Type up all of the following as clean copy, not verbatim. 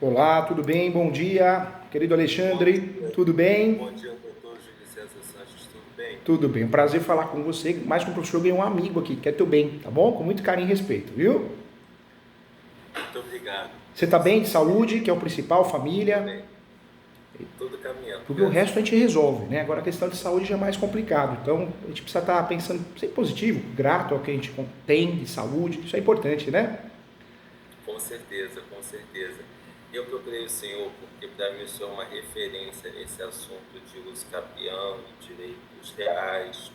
Olá, tudo bem? Bom dia, querido Bom Alexandre, dia, tudo bem? bom dia, doutor Júlio César Santos, tudo bem? Tudo bem, um prazer falar com você. Mais que um professor, eu ganhei um amigo aqui, quer teu bem, tá bom? Com muito carinho e respeito, viu? Muito obrigado. Você tá bem de Assim seja. saúde, que é o principal, Estou família? bem, tudo caminhando, Porque o graças resto a a gente Deus. resolve, né? Agora a questão de saúde já é mais complicado. Então a gente precisa estar pensando, ser positivo, grato ao que a gente tem de saúde, isso é importante, né? Com certeza, com certeza. Eu procurei o senhor porque para mim o senhor é uma referência nesse assunto de uso capião, de direitos reais,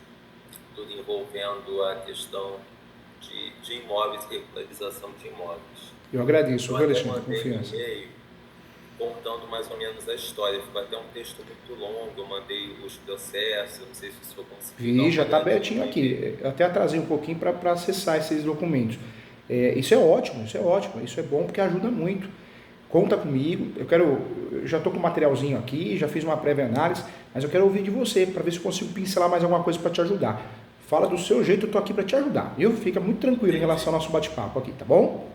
tudo envolvendo a questão de imóveis, regularização de imóveis. Eu agradeço, Eu viu, até Alexandre, a mandei um confiança. e-mail contando mais ou menos a história. Ficou até um texto muito longo, eu mandei os processos, eu não sei se o senhor conseguiu dar Vi, uma já está olhada no abertinho meu e-mail. aqui. Eu até atrasei um pouquinho para acessar esses documentos. Isso é ótimo, isso é ótimo, isso é bom porque ajuda muito. Conta comigo. Eu já estou com o materialzinho aqui, já fiz uma prévia análise, mas eu quero ouvir de você para ver se eu consigo pincelar mais alguma coisa para te ajudar. Fala do seu jeito, eu estou aqui para te ajudar, viu? Fica muito tranquilo em relação Entendi, ao nosso bate-papo aqui, tá bom?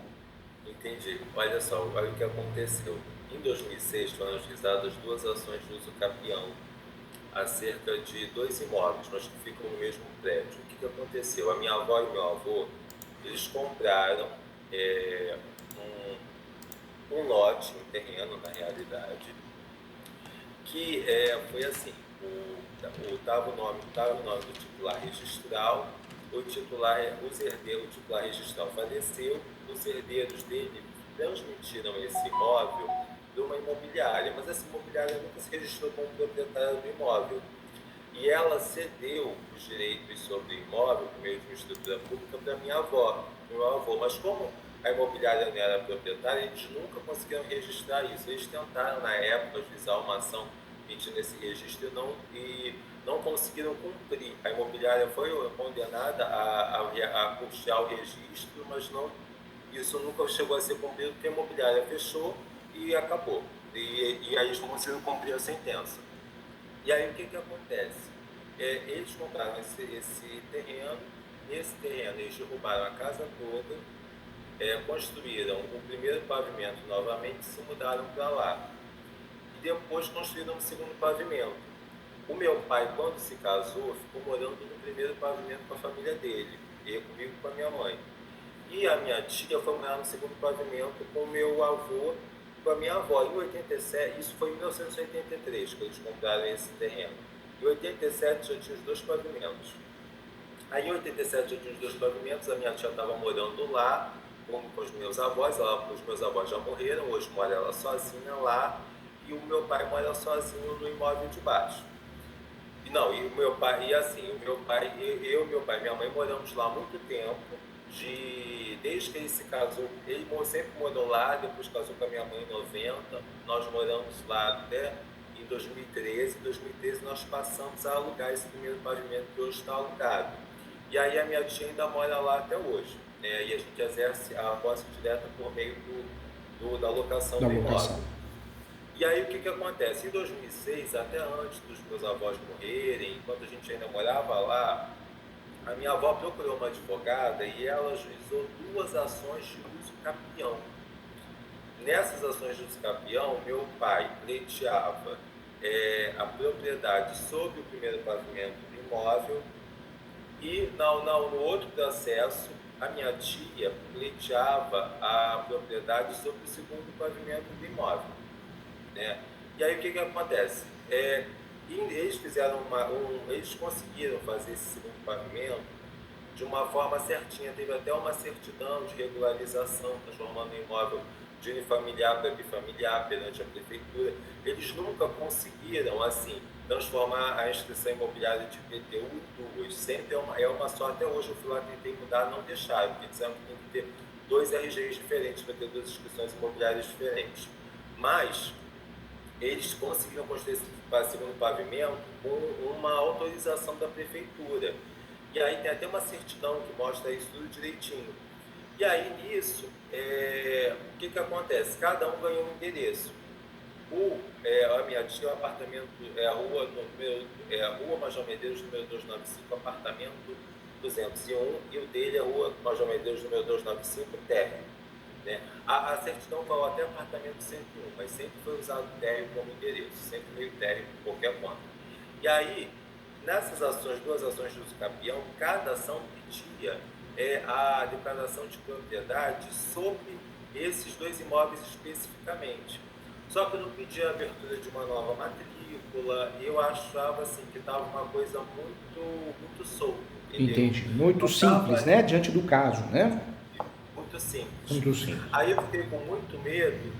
entendi. Olha só, olha o que aconteceu. Em 2006 foram realizadas duas ações de uso capião acerca de dois imóveis, mas que ficam no mesmo prédio. O que, que aconteceu? A minha avó e o meu avô, eles compraram é, um lote, um terreno na realidade, que foi assim, tava o nome do titular registral, os herdeiros, o titular registral faleceu, os herdeiros dele transmitiram esse imóvel para uma imobiliária, mas essa imobiliária nunca se registrou como proprietária do imóvel. E ela cedeu os direitos sobre o imóvel, por meio de uma escritura pública, para minha avó, para o meu avô. Mas como a imobiliária não era proprietária, eles nunca conseguiram registrar isso. Eles tentaram, na época, ajuizar uma ação pedindo esse registro e não conseguiram cumprir. A imobiliária foi condenada a custear o registro, mas não, isso nunca chegou a ser cumprido, porque a imobiliária fechou e acabou. E aí eles não conseguiram cumprir a sentença. E aí o que, que acontece? Eles compraram esse terreno, nesse terreno eles derrubaram a casa toda, construíram o primeiro pavimento novamente e se mudaram para lá. E depois construíram o segundo pavimento. O meu pai, quando se casou, ficou morando no primeiro pavimento com a família dele, e comigo com a minha mãe. E a minha tia foi morar no segundo pavimento com o meu avô e com a minha avó. Em 87, isso foi em 1983 que eles compraram esse terreno. Em 87 já tinha os dois pavimentos. Aí em 87 já tinha os dois pavimentos, a minha tia estava morando lá com os meus avós, os meus avós já morreram, hoje mora ela sozinha lá, e o meu pai mora sozinho no imóvel de baixo. E não, e o meu pai, e assim, o meu pai, meu pai e minha mãe moramos lá há muito tempo, desde que ele se casou, ele sempre morou lá, depois casou com a minha mãe em 90, nós moramos lá até em 2013. Em 2013 nós passamos a alugar esse primeiro pavimento que hoje está alugado. E aí a minha tia ainda mora lá até hoje, né? E a gente exerce a posse direta por meio da locação Da do locação. imóvel. E aí o que, que acontece? Em 2006, até antes dos meus avós morrerem, enquanto a gente ainda morava lá, a minha avó procurou uma advogada e ela ajuizou duas ações de uso capião. Nessas ações de uso capião, meu pai pleiteava a propriedade sobre o primeiro pavimento do imóvel e no outro processo, a minha tia pleiteava a propriedade sobre o segundo pavimento do imóvel, né? E aí o que, que acontece? Eles fizeram eles conseguiram fazer esse segundo pavimento de uma forma certinha, teve até uma certidão de regularização, transformando o imóvel de unifamiliar para bifamiliar perante a prefeitura. Eles nunca conseguiram, assim, transformar a instituição imobiliária de IPTU em duas. Sempre é uma só. Até hoje eu fui lá, tentei mudar, não deixaram, porque disseram que tem que ter dois RGs diferentes para ter duas instituições imobiliárias diferentes. Mas eles conseguiram construir esse segundo pavimento com uma autorização da prefeitura. E aí tem até uma certidão que mostra isso tudo direitinho. E aí nisso, o que, que acontece? Cada um ganhou um endereço. A minha tia, o apartamento é a rua Major Medeiros, número 295, apartamento 201, e o dele é a rua Major Medeiros, número 295, térreo. né? A certidão falou até apartamento 101, mas sempre foi usado térreo como endereço, sempre veio térreo por qualquer quanto. E aí, nessas ações, 2 ações de uso capião, cada ação pedia a declaração de propriedade sobre esses 2 imóveis especificamente. Só que eu não pedia a abertura de uma nova matrícula, eu achava assim que estava uma coisa muito solta. Entendi. Muito simples, né? Diante do caso, né? Muito simples. Muito simples. Aí eu fiquei com muito medo.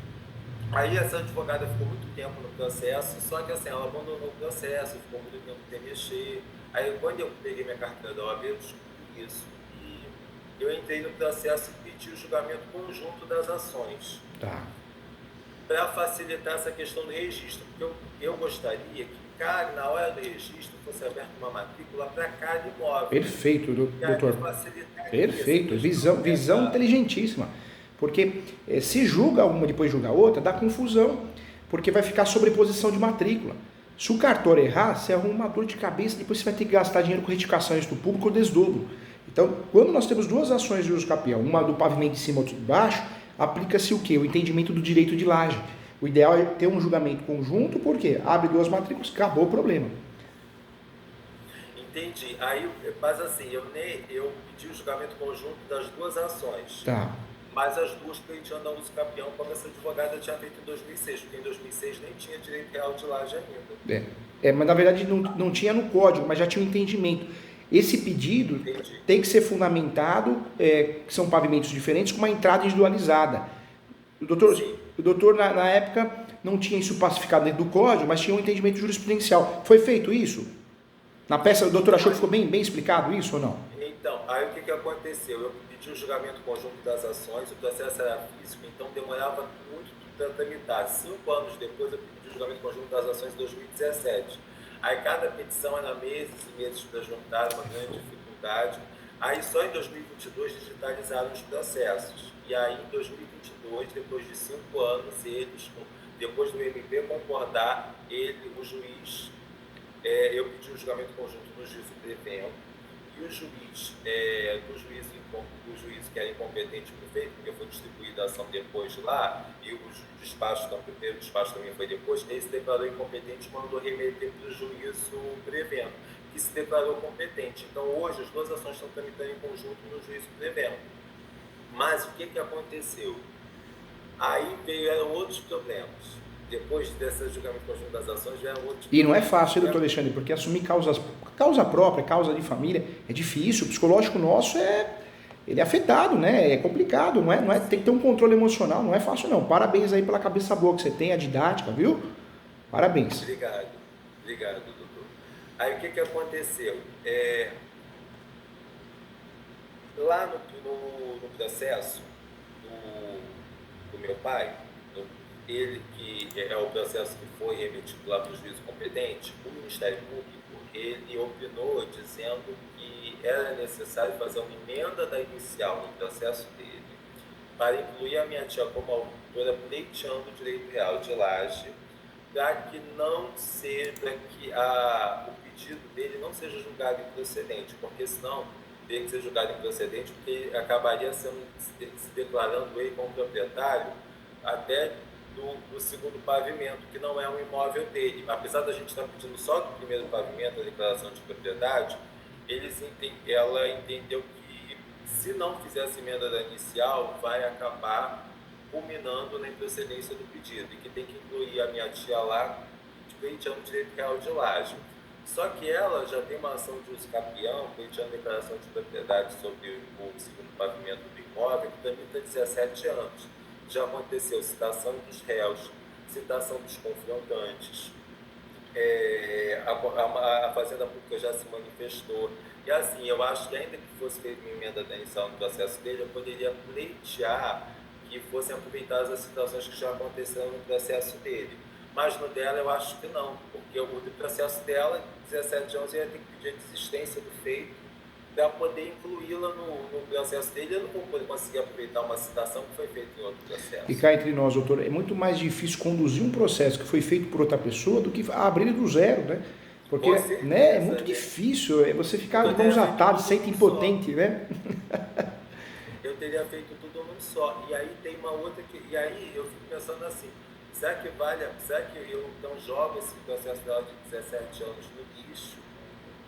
Aí essa advogada ficou muito tempo no processo, só que assim, ela abandonou o processo, ficou muito tempo sem mexer. Aí quando eu peguei minha carteira da OAB, eu descobri isso. E eu entrei no processo e pedi o julgamento conjunto das ações. Tá. Para facilitar essa questão do registro, porque eu gostaria que na hora do registro fosse aberta uma matrícula para cada imóvel. Perfeito, doutor. Perfeito, visão inteligentíssima. Porque se julga uma, depois julga outra, dá confusão, porque vai ficar sobreposição de matrícula. Se o cartório errar, você arruma uma dor de cabeça, depois você vai ter que gastar dinheiro com retificações do público ou desdobro. Então, quando nós temos 2 ações de uso capião, uma do pavimento de cima e outra de baixo, aplica-se o quê? O entendimento do direito de laje. O ideal é ter um julgamento conjunto, porque abre 2 matrículas, acabou o problema. Entendi. Aí, mas assim, eu pedi o julgamento conjunto das 2 ações. Tá. Mas as 2 pleiteando a uso capião, como essa advogada tinha feito em 2006, porque em 2006 nem tinha direito real de laje ainda. Mas na verdade não tinha no código, mas já tinha um entendimento. Esse pedido tem que ser fundamentado, que são pavimentos diferentes, com uma entrada individualizada. O doutor na época, não tinha isso pacificado dentro do código, mas tinha um entendimento jurisprudencial. Foi feito isso? Na peça, o doutor achou que ficou bem explicado isso ou não? Então, aí o que aconteceu? Eu pedi o julgamento conjunto das ações, o processo era físico, então demorava muito para tramitar. 5 anos depois, eu pedi o julgamento conjunto das ações em 2017. Aí cada petição era meses e meses para juntar, uma grande dificuldade. Aí só em 2022 digitalizaram os processos. E aí em 2022, depois de 5 anos, depois do MP concordar, o juiz, eu pedi o julgamento conjunto no juízo prevento, e o juiz que era incompetente por feito, porque foi distribuída a ação depois lá, e o despacho, então, o primeiro despacho também foi depois, ele se declarou incompetente e mandou remeter para o juízo prevento, que se declarou competente. Então, hoje, as 2 ações estão tramitando em conjunto no juízo prevento. Mas o que aconteceu? Aí vieram outros problemas. Depois desse julgamento conjunto das ações, vieram outros problemas. E não é fácil, doutor Alexandre, porque assumir causa própria, causa de família, é difícil. O psicológico nosso ele é afetado, né? É complicado, não é, tem que ter um controle emocional, não é fácil não. Parabéns aí pela cabeça boa que você tem, a didática, viu? Parabéns. Obrigado, doutor. Aí o que aconteceu? Lá no processo do meu pai, ele que é o processo que foi remetido lá para o juízo competente, o Ministério Público, ele opinou dizendo que era necessário fazer uma emenda da inicial no processo dele para incluir a minha tia como autora pleiteando o direito real de laje, para que o pedido dele não seja julgado improcedente, porque senão teria que ser julgado improcedente, porque ele acabaria se declarando ele como proprietário até do segundo pavimento, que não é um imóvel dele. Apesar da gente estar pedindo só do primeiro pavimento a declaração de propriedade, ela entendeu que se não fizesse emenda da inicial, vai acabar culminando na improcedência do pedido, e que tem que incluir a minha tia lá, pleiteando o direito real de laje. Só que ela já tem uma ação de uso capião, pleiteando a declaração de propriedade sobre o segundo pavimento do imóvel, que também tem 17 anos. Já aconteceu citação dos réus, citação dos confrontantes, a Fazenda Pública já se manifestou. E assim, eu acho que ainda que fosse feita uma emenda da inicial no processo dele, eu poderia pleitear que fossem aproveitadas as situações que já aconteceram no processo dele. Mas no dela eu acho que não, porque o processo dela, 17 anos, ia ter que pedir a desistência do feito para poder incluí-la no processo dele. Eu não vou poder conseguir aproveitar uma citação que foi feita em outro processo. E cá entre nós, doutor, é muito mais difícil conduzir um processo que foi feito por outra pessoa do que abrir do zero, né? Porque certeza, é muito difícil, você ficar com os atados, se sente impotente, né? Eu teria feito tudo num só. E aí tem uma outra que. E aí eu fico pensando assim, será que eu então jogo esse processo dela de 17 anos no lixo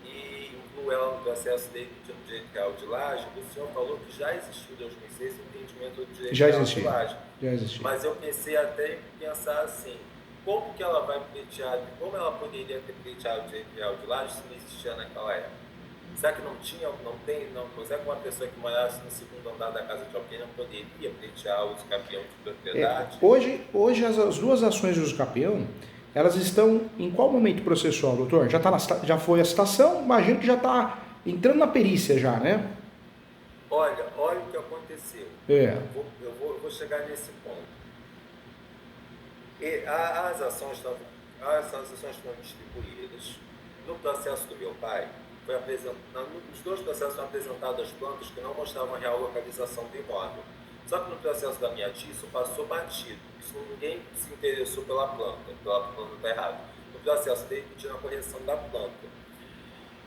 e incluo ela no processo dele de direito real de laje? O senhor falou que já existiu em 2006 o entendimento do direito real de laje. Já existia. Mas eu pensei até em pensar assim, como que ela vai pleitear, como ela poderia ter pleiteado o direito real de laje se não existia naquela época? Será que não tinha, será que uma pessoa que morasse no segundo andar da casa de alguém não poderia pleitear o uso capião de propriedade? Hoje as duas ações de uso capião, elas estão em qual momento processual, doutor? Já foi a citação, imagino que já está entrando na perícia já, né? Olha o que aconteceu. Eu vou chegar nesse ponto. As ações estão distribuídas. No processo do meu pai, os dois processos foram apresentadas plantas que não mostravam a real localização do imóvel. Só que no processo da minha tia, isso passou batido. Ninguém se interessou pela planta está errado. No processo dele, pediram a correção da planta.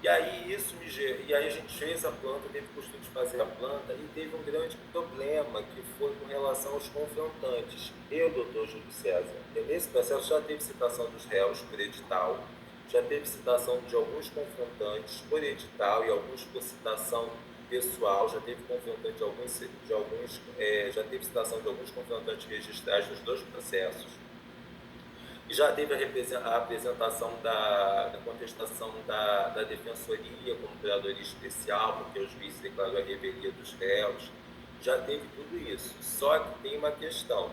E aí a gente fez a planta, teve o costume de fazer a planta e teve um grande problema que foi com relação aos confrontantes. Doutor Júlio César, nesse processo já teve citação dos réus por edital, já teve citação de alguns confrontantes por edital e alguns por citação pessoal, já teve confrontante já teve citação de alguns confrontantes registrais nos dois processos. E já teve a apresentação da contestação da defensoria como curadoria especial, porque o juiz declarou a revelia dos réus. Já teve tudo isso. Só que tem uma questão.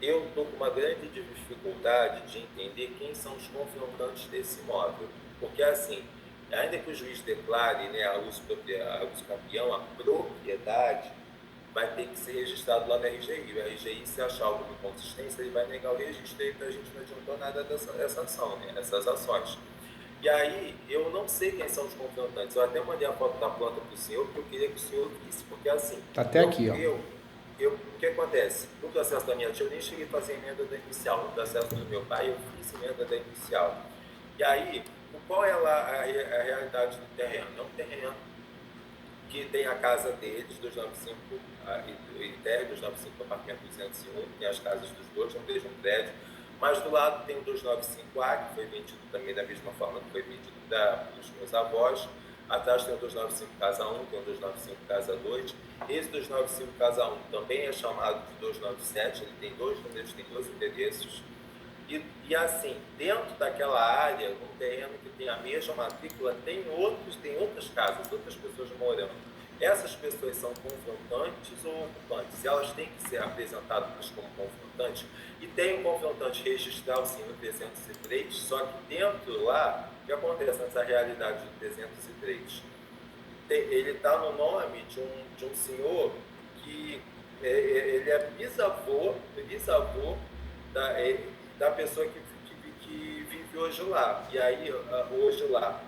Eu estou com uma grande dificuldade de entender quem são os confrontantes desse imóvel. Porque, assim, ainda que o juiz declare, né, a uso campeão, a propriedade vai ter que ser registrado lá no RGI. O RGI, se achar alguma inconsistência, ele vai negar o registro, e para a gente não adiantou nada dessa ação, né, essas ações. E aí, eu não sei quem são os confrontantes. Eu até mandei a foto da planta para o senhor, porque eu queria que o senhor visse, porque assim... Até aqui, ó. O que acontece? No processo da minha tia, eu nem cheguei a fazer emenda da inicial. No processo do meu pai, eu fiz emenda da inicial. E aí, qual é a realidade do terreno? É um terreno que tem a casa deles, 295, e terra 295, apartamento 201, tem as casas dos dois, no mesmo prédio, mas do lado tem o 295A, que foi vendido também da mesma forma que foi vendido dos meus avós. Atrás tem o 295 Casa 1, tem o 295 Casa 2. Esse 295 Casa 1 também é chamado de 297, ele tem dois números, tem dois endereços. E assim, dentro daquela área, um terreno que tem a mesma matrícula, tem outras casas, outras pessoas morando. Essas pessoas são confrontantes ou ocupantes? Elas têm que ser apresentadas como confrontantes. E tem um confrontante registral, sim, no 303, só que dentro lá, o que acontece nessa realidade do 303? Ele está no nome de um senhor que ele é bisavô da pessoa que vive hoje lá. E aí, hoje lá,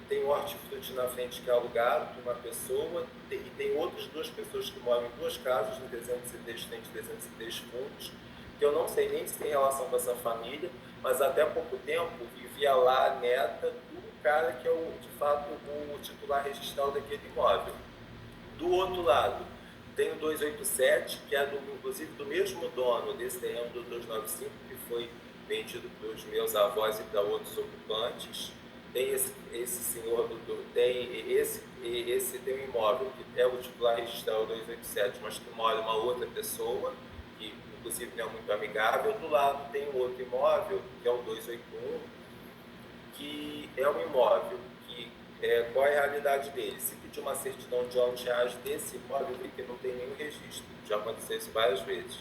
tem um hortifruti na frente que é alugado por uma pessoa, e tem outras duas pessoas que moram em duas casas, no 303 tem 303 fundos, que eu não sei nem se tem relação com essa família, mas até há pouco tempo vivia lá a neta do cara que é, de fato, o titular registral daquele imóvel. Do outro lado, tem o 287, que é inclusive do mesmo dono desse terreno do 295, que foi vendido para os meus avós e para outros ocupantes. Tem esse senhor, esse tem um imóvel que é o titular registral 287, mas que mora uma outra pessoa, que inclusive não é muito amigável. Do lado tem um outro imóvel, que é o 281, que é um imóvel que, qual é a realidade dele? Se pedir uma certidão de R$ desse imóvel, eu vi que não tem nenhum registro, já aconteceu isso várias vezes.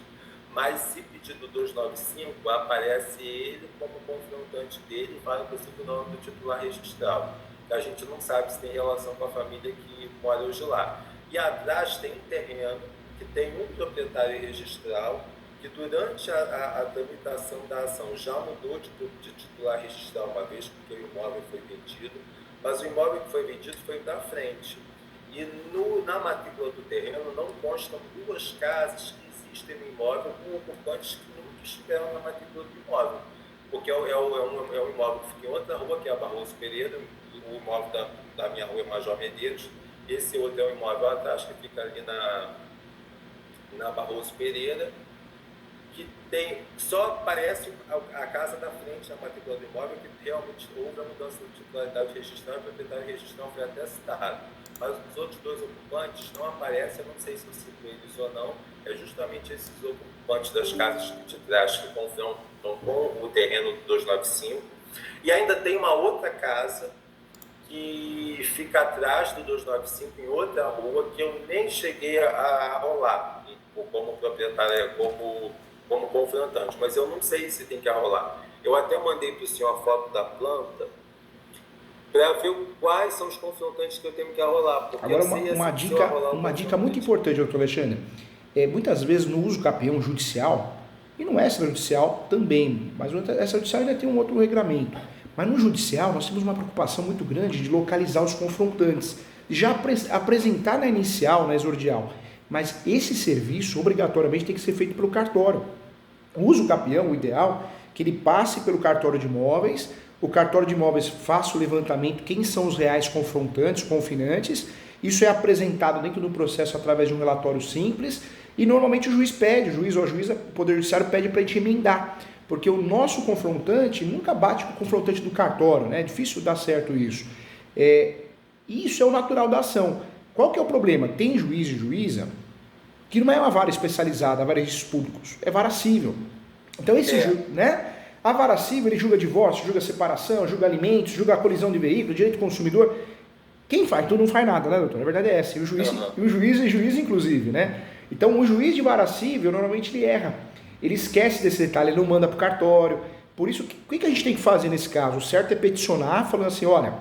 Mas se pedir do 295, aparece ele como confrontante dele e vai inclusive o nome do titular registral. A gente não sabe se tem relação com a família que mora hoje lá. E atrás tem um terreno que tem um proprietário registral que durante a tramitação da ação já mudou de titular registral uma vez, porque o imóvel foi vendido, mas o imóvel que foi vendido foi da frente. E na matrícula do terreno não constam duas casas que existem no imóvel com ocupantes que nunca estiveram na matrícula do imóvel. Porque é um imóvel que fica em outra rua, que é a Barroso Pereira, o imóvel da minha rua é Major Medeiros. Esse outro é um imóvel atrás, que fica ali na Barroso Pereira, que só aparece a casa da frente na matrícula do imóvel, que realmente houve a mudança de titularidade registrada, o proprietário registrado foi até citado. Mas os outros dois ocupantes não aparecem, eu não sei se eu cito eles ou não, é justamente esses ocupantes das casas de trás que confrontam com o terreno do 295. E ainda tem uma outra casa que fica atrás do 295, em outra rua, que eu nem cheguei a rolar como proprietário, como confrontante, mas eu não sei se tem que arrolar. Eu até mandei para o senhor a foto da planta para ver quais são os confrontantes que eu tenho que arrolar. Agora, uma dica muito importante, doutor Alexandre. Muitas vezes no uso capião judicial, e no extrajudicial também, mas o extrajudicial ainda tem um outro regramento. Mas no judicial nós temos uma preocupação muito grande de localizar os confrontantes, de já apresentar na inicial, na exordial. Mas esse serviço obrigatoriamente tem que ser feito pelo cartório. O uso capião, o ideal, que ele passe pelo cartório de imóveis, o cartório de imóveis faça o levantamento, quem são os reais confrontantes, confinantes, isso é apresentado dentro do processo através de um relatório simples, e normalmente o juiz pede, o juiz ou a juíza, o Poder Judiciário pede para a gente emendar, porque o nosso confrontante nunca bate com o confrontante do cartório, né? É difícil dar certo isso. Isso é o natural da ação. Qual que é o problema? Tem juiz e juíza que não é uma vara especializada, a vara de registros públicos, é vara civil. Então né? A vara civil, ele julga divórcio, julga separação, julga alimentos, julga a colisão de veículo, direito do consumidor. Quem faz? Tu não faz nada, né, doutor? A verdade é essa. E o juiz inclusive, né? Então, o juiz de vara civil, normalmente ele erra. Ele esquece desse detalhe, ele não manda para o cartório. Por isso, o que a gente tem que fazer nesse caso? O certo é peticionar, falando assim, olha,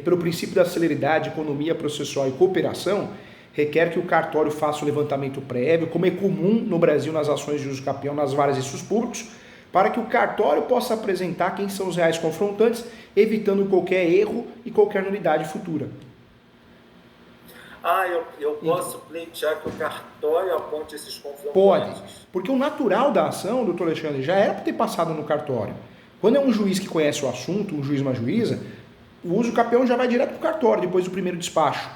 pelo princípio da celeridade, economia processual e cooperação, requer que o cartório faça o levantamento prévio, como é comum no Brasil nas ações de uso capião, nas varas de registros públicos, para que o cartório possa apresentar quem são os reais confrontantes, evitando qualquer erro e qualquer nulidade futura. Eu posso pleitear que o cartório aponte esses confrontantes? Pode, porque o natural da ação, doutor Alexandre, já era para ter passado no cartório. Quando é um juiz que conhece o assunto, um juiz, uma juíza, o uso capião já vai direto para o cartório, depois do primeiro despacho.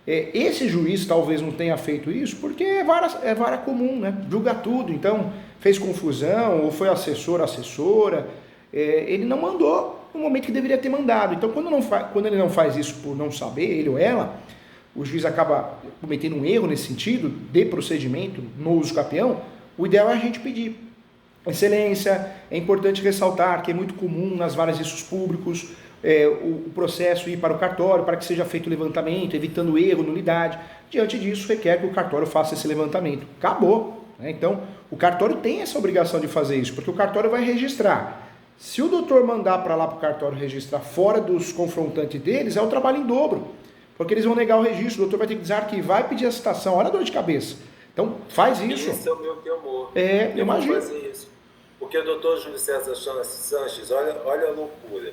Esse juiz talvez não tenha feito isso porque é vara comum, né? Julga tudo, então fez confusão, ou foi assessora, ele não mandou no momento que deveria ter mandado. Então quando ele não faz isso por não saber, ele ou ela, o juiz acaba cometendo um erro nesse sentido, de procedimento no uso capião, o ideal é a gente pedir. Excelência, é importante ressaltar que é muito comum nas varas de registros públicos o processo ir para o cartório para que seja feito o levantamento, evitando erro, nulidade. Diante disso, requer que o cartório faça esse levantamento. Acabou. Né? Então, o cartório tem essa obrigação de fazer isso, porque o cartório vai registrar. Se o doutor mandar para lá para o cartório registrar fora dos confrontantes deles, é o trabalho em dobro, porque eles vão negar o registro, o doutor vai ter que desarquivar e pedir a citação. Olha a dor de cabeça. Então, faz isso. Esse é o meu temor. Eu imagino. Vou fazer isso. Porque o doutor Júlio César Sanches, olha a loucura.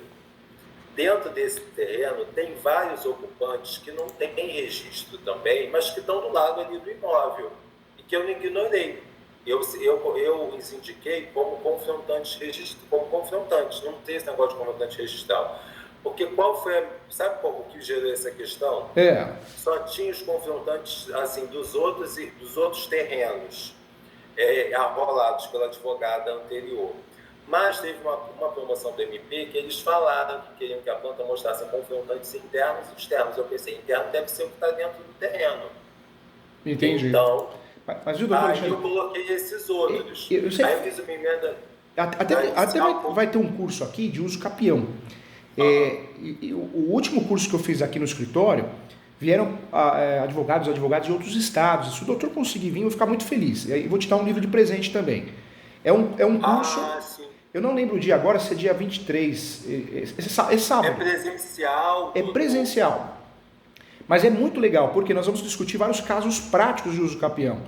Dentro desse terreno tem vários ocupantes que não têm registro também, mas que estão do lado ali do imóvel e que eu não ignorei. Eu os indiquei como confrontantes não tem esse negócio de confrontante registral. Porque sabe qual que gerou essa questão? Só tinha os confrontantes assim, dos outros terrenos arrolados pela advogada anterior. Mas teve uma promoção do MP que eles falaram que queriam que a planta mostrasse confrontantes internos e externos. Eu pensei, interno deve ser o que está dentro do terreno. Entendi. Então, mas viu, doutor Alexandre, eu coloquei esses outros. Aí eu fiz uma emenda. Até vai ter um curso aqui de uso capião. O último curso que eu fiz aqui no escritório, vieram advogados de outros estados. Se o doutor conseguir vir, eu vou ficar muito feliz. E aí vou te dar um livro de presente também. É um curso... Sim. Eu não lembro o dia agora, se é dia 23, é sábado. É presencial. É presencial. Mas é muito legal, porque nós vamos discutir vários casos práticos de uso capião.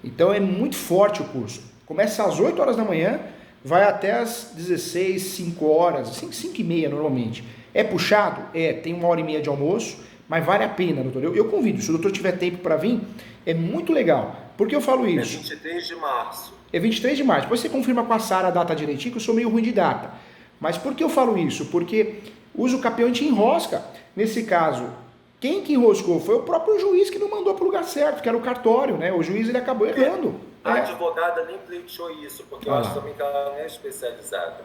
Então é muito forte o curso. Começa às 8 horas da manhã, vai até às 16, 5 horas, 5 e meia normalmente. É puxado? Tem 1h30 de almoço, mas vale a pena, doutor. Eu convido, se o doutor tiver tempo para vir, é muito legal. Por que eu falo isso? É 23 de março. É 23 de março. Depois você confirma com a Sara a data direitinho, que eu sou meio ruim de data. Mas por que eu falo isso? Porque uso capião a gente enrosca. Nesse caso, Quem que enroscou? Foi o próprio juiz que não mandou para o lugar certo, que era o cartório, né? O juiz ele acabou errando. A advogada nem pleiteou isso, porque eu acho também que ela não é especializada.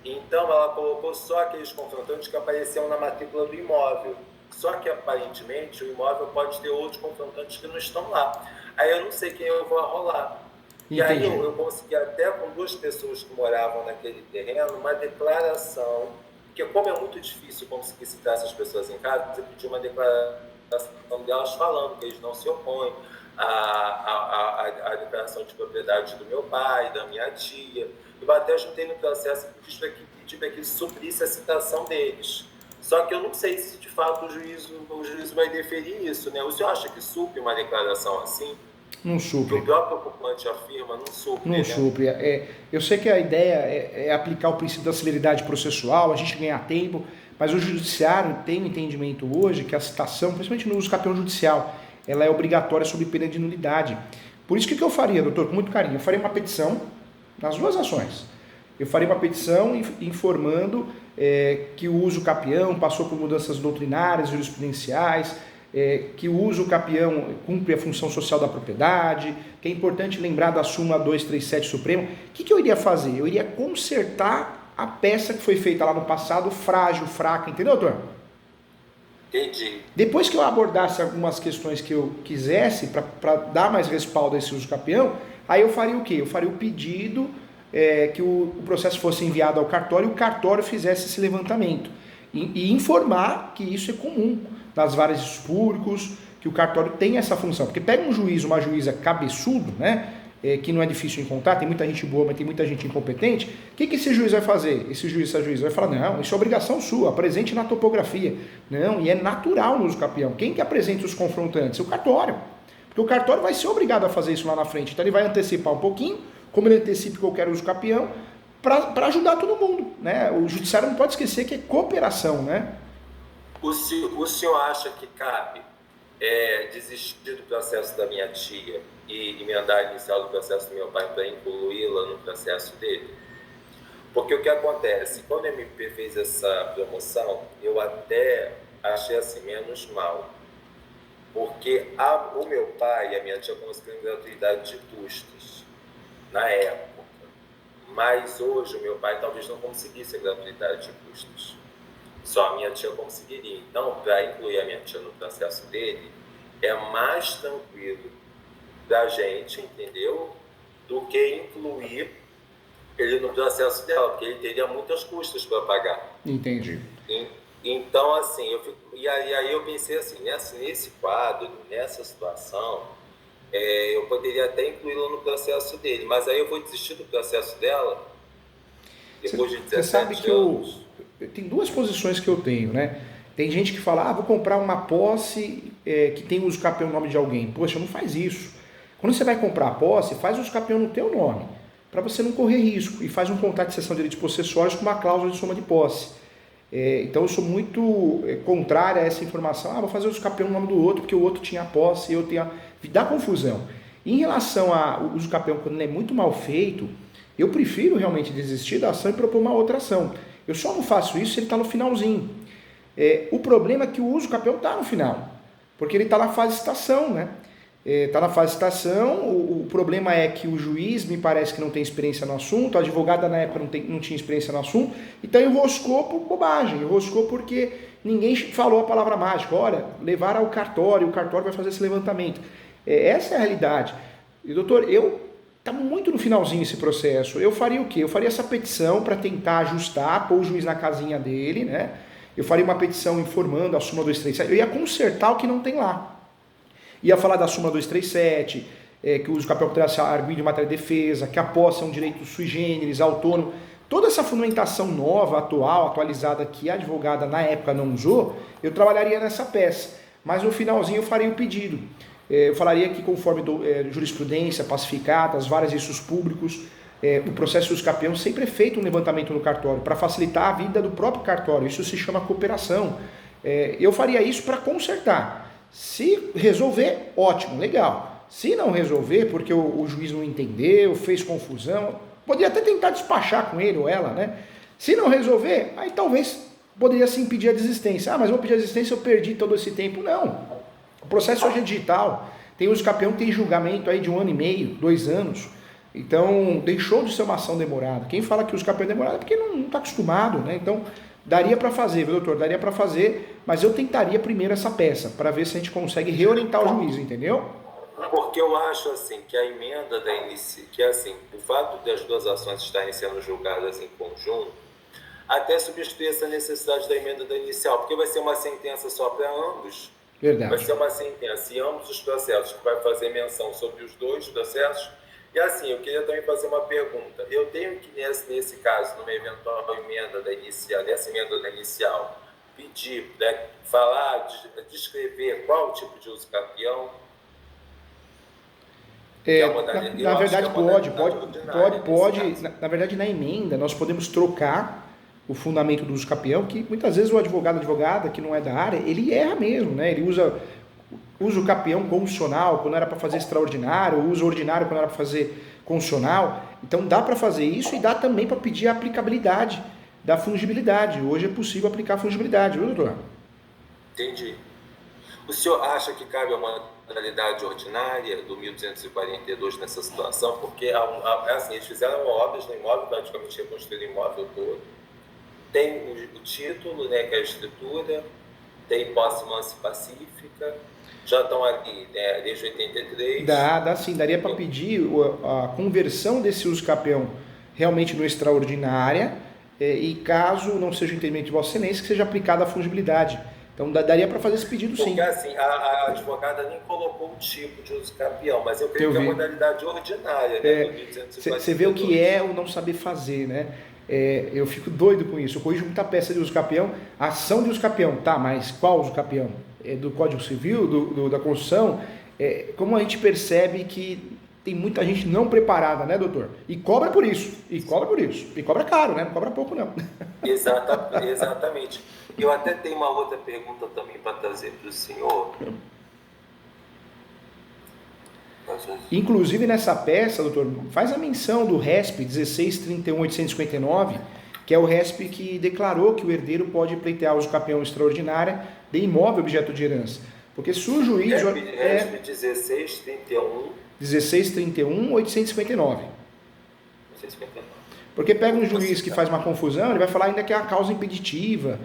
Então ela colocou só aqueles confrontantes que apareciam na matrícula do imóvel. Só que aparentemente o imóvel pode ter outros confrontantes que não estão lá. Aí eu não sei quem eu vou arrolar. E aí eu consegui até com 2 pessoas que moravam naquele terreno uma declaração, porque como é muito difícil conseguir citar essas pessoas em casa, eu pedi uma declaração delas falando que eles não se opõem à declaração de propriedade do meu pai, da minha tia. Eu até juntei no processo e pedi para que suprisse a citação deles. Só que eu não sei se de fato o juiz vai deferir isso, né? O senhor acha que supre uma declaração assim? Não supre. O próprio ocupante afirma, não supre. Não supre. Eu sei que a ideia é aplicar o princípio da celeridade processual, a gente ganhar tempo, mas o judiciário tem um entendimento hoje que a citação, principalmente no uso capião judicial, ela é obrigatória sob pena de nulidade. Por isso, o que eu faria, doutor? Com muito carinho. Eu faria uma petição nas 2 ações. Eu faria uma petição informando que o uso capião passou por mudanças doutrinárias, jurisprudenciais, que o uso capião cumpre a função social da propriedade, que é importante lembrar da súmula 237 Supremo. O que eu iria fazer? Eu iria consertar a peça que foi feita lá no passado, frágil, fraca, entendeu, doutor? Entendi. Depois que eu abordasse algumas questões que eu quisesse, para dar mais respaldo a esse uso capião, aí eu faria o quê? Eu faria o pedido que o processo fosse enviado ao cartório e o cartório fizesse esse levantamento. E informar que isso é comum nas várias públicos, que o cartório tem essa função. Porque pega um juiz, uma juíza cabeçudo, né? Que não é difícil encontrar, tem muita gente boa, mas tem muita gente incompetente. O que esse juiz vai fazer? Esse juiz, essa juíza vai falar, não, isso é obrigação sua, apresente na topografia. Não, e é natural no uso capião. Quem que apresenta os confrontantes? O cartório. Porque o cartório vai ser obrigado a fazer isso lá na frente. Então ele vai antecipar um pouquinho, como ele antecipa qualquer uso capião, para ajudar todo mundo, né? O judiciário não pode esquecer que é cooperação, né? O senhor acha que cabe desistir do processo da minha tia e emendar a inicial do processo do meu pai para incluí-la no processo dele? Porque o que acontece? Quando a MP fez essa promoção, eu até achei assim menos mal. Porque o meu pai e a minha tia conseguiram gratuidade de custos na época. Mas hoje o meu pai talvez não conseguisse a gratuidade de custos. Só a minha tia conseguiria. Então, para incluir a minha tia no processo dele, é mais tranquilo da gente, entendeu? Do que incluir ele no processo dela, porque ele teria muitas custas para pagar. Entendi. Então, assim, e aí eu pensei assim, nesse quadro, nessa situação, eu poderia até incluí-la no processo dele, mas aí eu vou desistir do processo dela depois de 17 anos. Você sabe que tem 2 posições que eu tenho, né? Tem gente que fala, vou comprar uma posse que tem uso capião no nome de alguém. Poxa, não faz isso. Quando você vai comprar a posse, faz uso capião no teu nome, para você não correr risco, e faz um contrato de cessão de direitos possessórios com uma cláusula de soma de posse. Então eu sou muito contrário a essa informação, vou fazer uso capião no nome do outro, porque o outro tinha posse e eu tenho... Dá confusão. Em relação ao uso capião, quando ele é muito mal feito, eu prefiro realmente desistir da ação e propor uma outra ação. Eu só não faço isso se ele está no finalzinho. O problema é que o uso capião está no final, porque ele está na fase de citação, né? Está na fase de citação, o problema é que o juiz me parece que não tem experiência no assunto, a advogada na época não tinha experiência no assunto, então enroscou por bobagem, enroscou porque ninguém falou a palavra mágica, olha, levar ao cartório, o cartório vai fazer esse levantamento. Essa é a realidade. E doutor, está muito no finalzinho esse processo, eu faria o quê? Eu faria essa petição para tentar ajustar, pôr o juiz na casinha dele, né? Eu faria uma petição informando a súmula 237, eu ia consertar o que não tem lá. Ia falar da súmula 237, que o uso capião poderá ser arguido de matéria de defesa, que a posse é um direito sui generis, autônomo. Toda essa fundamentação nova, atual, atualizada, que a advogada na época não usou, eu trabalharia nessa peça. Mas no finalzinho eu faria o pedido. Eu falaria que conforme jurisprudência pacificada, as várias registros públicos, o processo de uso capião sempre é feito um levantamento no cartório, para facilitar a vida do próprio cartório. Isso se chama cooperação. Eu faria isso para consertar. Se resolver, ótimo, legal. Se não resolver, porque o juiz não entendeu, fez confusão, poderia até tentar despachar com ele ou ela, né? Se não resolver, aí talvez poderia sim pedir a desistência. Mas eu vou pedir a desistência, eu perdi todo esse tempo. Não. O processo hoje é digital. Tem uso campeão, tem julgamento aí de 1 ano e meio, 2 anos. Então, deixou de ser uma ação demorada. Quem fala que o uso campeão é demorado é porque não está acostumado, né? Então, daria para fazer, viu, doutor? Daria para fazer, mas eu tentaria primeiro essa peça, para ver se a gente consegue reorientar o juiz, entendeu? Porque eu acho assim que a emenda da que assim, o fato das duas ações estarem sendo julgadas em conjunto, até substituir essa necessidade da emenda da inicial, porque vai ser uma sentença só para ambos. Verdade. Vai ser uma sentença em ambos os processos, que vai fazer menção sobre os dois processos. E assim, eu queria também fazer uma pergunta. Eu tenho que, nesse caso, numa eventual emenda da inicial, nessa emenda da inicial, pedir, né, falar, descrever qual o tipo de uso campeão. Na verdade, pode. Na verdade, na emenda, nós podemos trocar o fundamento do uso campeão, que muitas vezes o advogada, que não é da área, ele erra mesmo, né? Ele usa o campeão constitucional quando era para fazer extraordinário, usa ordinário quando era para fazer constitucional. Então dá para fazer isso e dá também para pedir a aplicabilidade da fungibilidade. Hoje é possível aplicar a fungibilidade, viu, doutor? Entendi. O senhor acha que cabe uma modalidade ordinária do 1242 nessa situação? Porque assim, eles fizeram obras no imóvel, praticamente reconstruíram o imóvel todo. Tem o título, né, que é a escritura, tem posse mansa e pacífica, já estão ali, né, desde 83. Dá sim, daria para pedir a conversão desse uso campeão realmente no extraordinária, e caso não seja o entendimento de Vossa Excelência, que seja aplicada a fungibilidade. Então daria para fazer esse pedido sim. Porque assim, a advogada nem colocou o tipo de uso campeão, mas eu creio que é a modalidade ordinária, né, Você vê o que é o não saber fazer, né? Eu fico doido com isso. Eu corrijo muita peça de uso campeão, ação de uso campeão, tá, mas qual uso campeão? Do Código Civil, da Constituição? Como a gente percebe que tem muita gente não preparada, né, doutor? E cobra por isso, e cobra caro, né? Não cobra pouco, não. Exatamente. Eu até tenho uma outra pergunta também para trazer para o senhor. Inclusive nessa peça, doutor, faz a menção do RESP 16.31.859, que é o RESP que declarou que o herdeiro pode pleitear uso campeão extraordinária de imóvel objeto de herança. Porque se o juiz... RESP 16.31.859. Porque pega um juiz que faz uma confusão, ele vai falar ainda que é a causa impeditiva.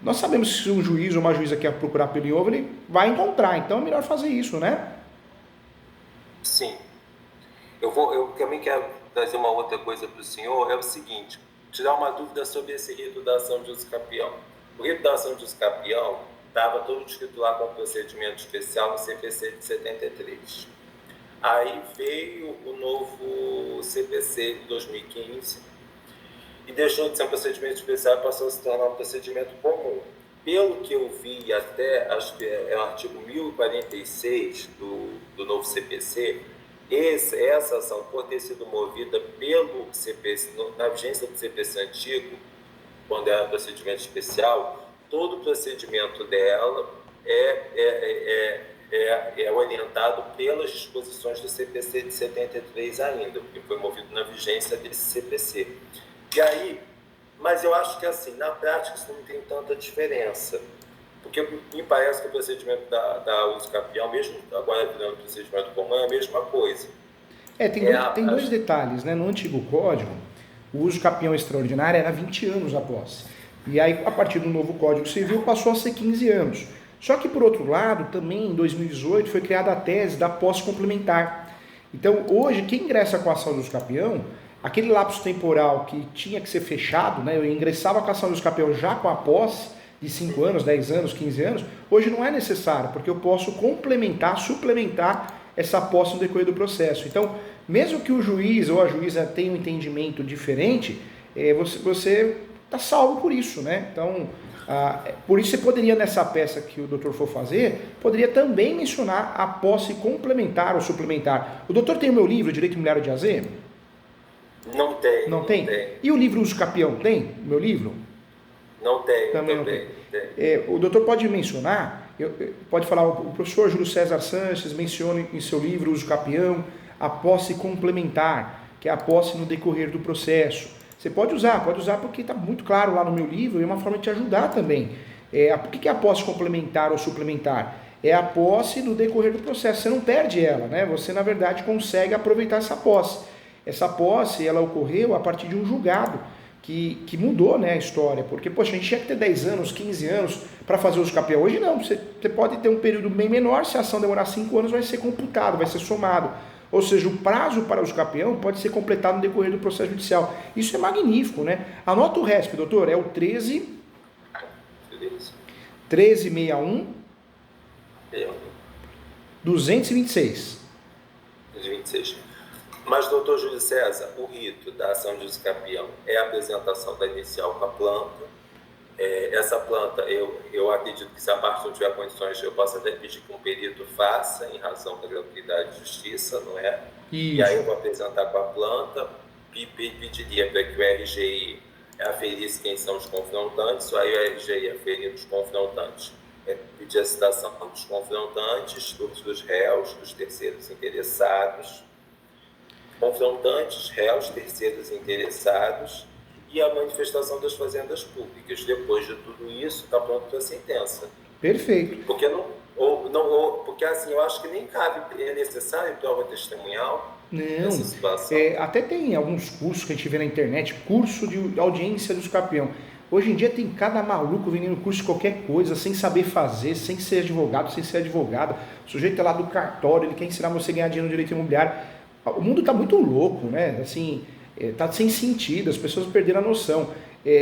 Nós sabemos que se um juiz ou uma juíza quer procurar pelo imóvel, ele vai encontrar. Então é melhor fazer isso, né? Sim. Eu também quero trazer uma outra coisa para o senhor, é o seguinte, tirar uma dúvida sobre esse rito da ação de uso campeão. O rito da ação de uso campeão estava todo escrito lá com procedimento especial no CPC de 73. Aí veio o novo CPC de 2015 e deixou de ser um procedimento especial e passou a se tornar um procedimento comum. Pelo que eu vi até, acho que é o artigo 1046 do novo CPC, essa ação, por ter sido movida pelo CPC, na vigência do CPC antigo, quando era procedimento especial, todo o procedimento dela é orientado pelas disposições do CPC de 73 ainda, porque foi movido na vigência desse CPC. E aí, mas eu acho que assim, na prática isso não tem tanta diferença, porque me parece que o procedimento da uso campeão, mesmo agora virando procedimento comum, é a mesma coisa. Tem dois detalhes, né? No antigo código, o uso campeão extraordinário era 20 anos a posse. E aí, a partir do novo Código Civil, passou a ser 15 anos. Só que, por outro lado, também em 2018 foi criada a tese da posse complementar. Então, hoje, quem ingressa com a ação de uso campeão, aquele lapso temporal que tinha que ser fechado, né? Eu ingressava com a ação de uso campeão já com a posse, de 5 anos, 10 anos, 15 anos, hoje não é necessário, porque eu posso complementar, suplementar essa posse no decorrer do processo. Então, mesmo que o juiz ou a juíza tenha um entendimento diferente, você está salvo por isso, né? Então, por isso você poderia, nessa peça que o doutor for fazer, poderia também mencionar a posse complementar ou suplementar. O doutor tem o meu livro, Direito Imobiliário de AZ? Não tem. Não tem? E o livro Uso Campeão, tem? O meu livro? Não tem. Também não tem. O doutor pode mencionar, pode falar, o professor Júlio César Sanches menciona em seu livro Uso Campeão a posse complementar, que é a posse no decorrer do processo. Você pode usar porque está muito claro lá no meu livro e é uma forma de te ajudar também. Por que é a posse complementar ou suplementar? É a posse no decorrer do processo, você não perde ela, né? Você, na verdade, consegue aproveitar essa posse. Essa posse, ela ocorreu a partir de um julgado que mudou, né, a história, porque, poxa, a gente tinha que ter 10 anos, 15 anos para fazer uso capião. Hoje não, você pode ter um período bem menor, se a ação demorar 5 anos vai ser computado, vai ser somado. Ou seja, o prazo para uso capião pode ser completado no decorrer do processo judicial. Isso é magnífico, né? Anota o RESP, doutor, é o 1361 226. 226. Mas, doutor Júlio César, o rito da ação de uso capião é a apresentação da inicial com a planta. Essa planta, eu acredito que se a parte não tiver condições, eu posso até pedir que um perito faça, em razão da gratuidade de justiça, não é? Isso. E aí eu vou apresentar com a planta, pediria para que o RGI aferisse quem são os confrontantes, aí o RGI aferindo os confrontantes, pedir a citação dos confrontantes, dos réus, dos terceiros interessados, confrontantes, réus, terceiros interessados, e a manifestação das fazendas públicas. Depois de tudo isso, está pronto a sentença. Perfeito. Porque porque assim, eu acho que nem cabe, é necessário prova testemunhal nessa situação. Até tem alguns cursos que a gente vê na internet, curso de audiência do capião. Hoje em dia tem cada maluco vendendo curso de qualquer coisa, sem saber fazer, sem ser advogado, sem ser advogado. O sujeito é lá do cartório, ele quer ensinar você a ganhar dinheiro no direito imobiliário. O mundo está muito louco, né? Assim, está sem sentido, as pessoas perderam a noção.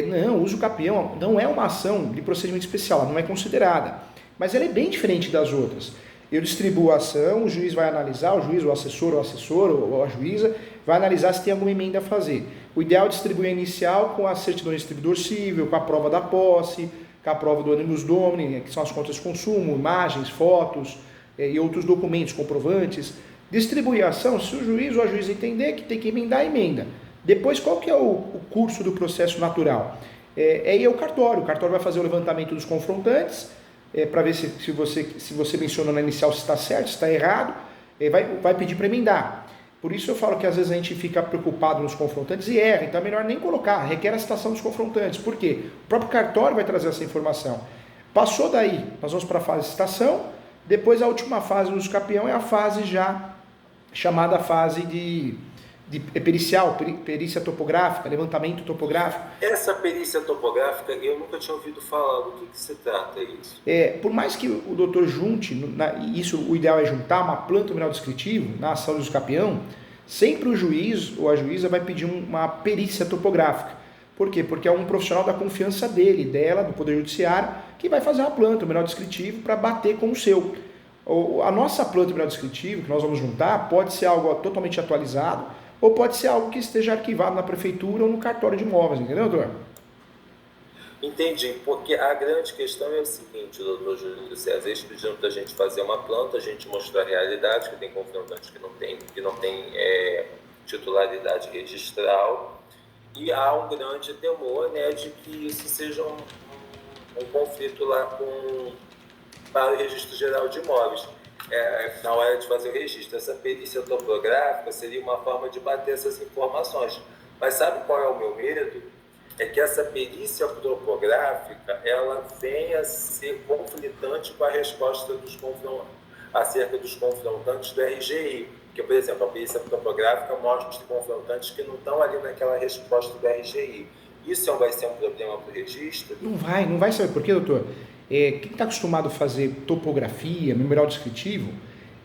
Não, o uso capião não é uma ação de procedimento especial, ela não é considerada, mas ela é bem diferente das outras. Eu distribuo a ação, o juiz vai analisar, o juiz, o assessor ou a juíza, vai analisar se tem alguma emenda a fazer. O ideal é distribuir a inicial com a certidão de distribuidor civil, com a prova da posse, com a prova do animus domini, que são as contas de consumo, imagens, fotos e outros documentos comprovantes. Distribuir a ação, se o juiz ou a juíza entender que tem que emendar, emenda. Depois, qual que é o curso do processo natural? O cartório. O cartório vai fazer o levantamento dos confrontantes, para ver se você mencionou na inicial se está certo, se está errado, vai pedir para emendar. Por isso eu falo que às vezes a gente fica preocupado nos confrontantes e erra, então é melhor nem colocar, requer a citação dos confrontantes. Por quê? O próprio cartório vai trazer essa informação. Passou daí, nós vamos para a fase de citação, depois a última fase do uso capião é a fase já chamada fase de pericial, perícia topográfica, levantamento topográfico. Essa perícia topográfica, eu nunca tinha ouvido falar. Do que se trata isso? Por mais que o doutor junte, isso o ideal é juntar uma planta mineral descritivo na ação do uso capião, sempre o juiz ou a juíza vai pedir uma perícia topográfica. Por quê? Porque é um profissional da confiança dela, do Poder Judiciário, que vai fazer uma planta mineral descritivo para bater com o seu. A nossa planta mineral descritivo, que nós vamos juntar, pode ser algo totalmente atualizado, ou pode ser algo que esteja arquivado na prefeitura ou no cartório de imóveis, entendeu, doutor? Entendi, porque a grande questão é o seguinte, doutor Júlio César, eles pediram para a gente fazer uma planta, a gente mostrar a realidade, que tem confrontantes que não tem titularidade registral, e há um grande temor, né, de que isso seja um conflito lá para o Registro Geral de Imóveis. Na hora de fazer o registro, essa perícia topográfica seria uma forma de bater essas informações. Mas sabe qual é o meu medo? É que essa perícia topográfica, ela venha a ser conflitante com a resposta acerca dos confrontantes do RGI. Porque, por exemplo, a perícia topográfica mostra confrontantes que não estão ali naquela resposta do RGI. Isso vai ser um problema para o registro? Não vai, saber por quê, doutor? Quem está acostumado a fazer topografia, memorial descritivo,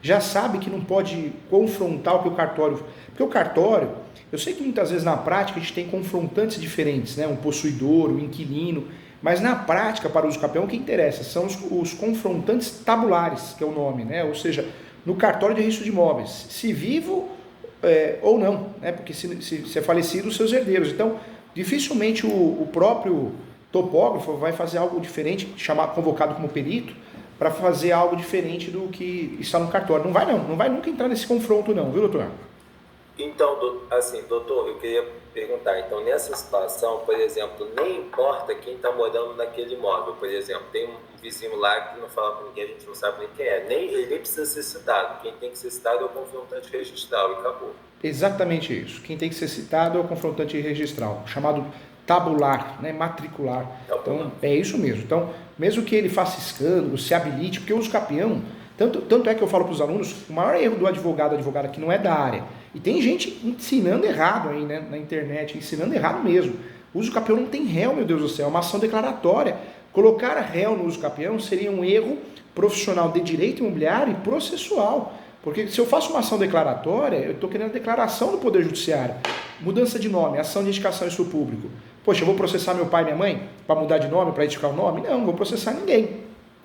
já sabe que não pode confrontar o que o cartório... Porque o cartório, eu sei que muitas vezes na prática a gente tem confrontantes diferentes, né? Um possuidor, um inquilino, mas na prática, para o uso capião, o que interessa são os confrontantes tabulares, que é o nome, né? Ou seja, no cartório de registro de imóveis, se vivo ou não, né? Porque se é falecido, os seus herdeiros. Então, dificilmente o próprio topógrafo vai fazer algo diferente, convocado como perito, para fazer algo diferente do que está no cartório. Não vai nunca entrar nesse confronto não, viu, doutor? Então, assim, doutor, eu queria perguntar, então nessa situação, por exemplo, nem importa quem está morando naquele imóvel, por exemplo, tem um vizinho lá que não fala com ninguém, a gente não sabe nem quem é. Ele nem precisa ser citado. Quem tem que ser citado é o confrontante registral e acabou. Exatamente isso. Quem tem que ser citado é o confrontante registral, chamado tabular, né, matricular. Então, é isso mesmo. Então, mesmo que ele faça escândalo, se habilite, porque o uso capião, tanto é que eu falo para os alunos, o maior erro do advogado que não é da área, e tem gente ensinando errado aí, né, na internet, ensinando errado mesmo. O uso capião não tem réu, meu Deus do céu, é uma ação declaratória. Colocar réu no uso capião seria um erro profissional de direito imobiliário e processual. Porque se eu faço uma ação declaratória, eu estou querendo a declaração do Poder Judiciário. Mudança de nome, ação de indicação em uso público. Poxa, eu vou processar meu pai e minha mãe para mudar de nome, para identificar o nome? Não vou processar ninguém.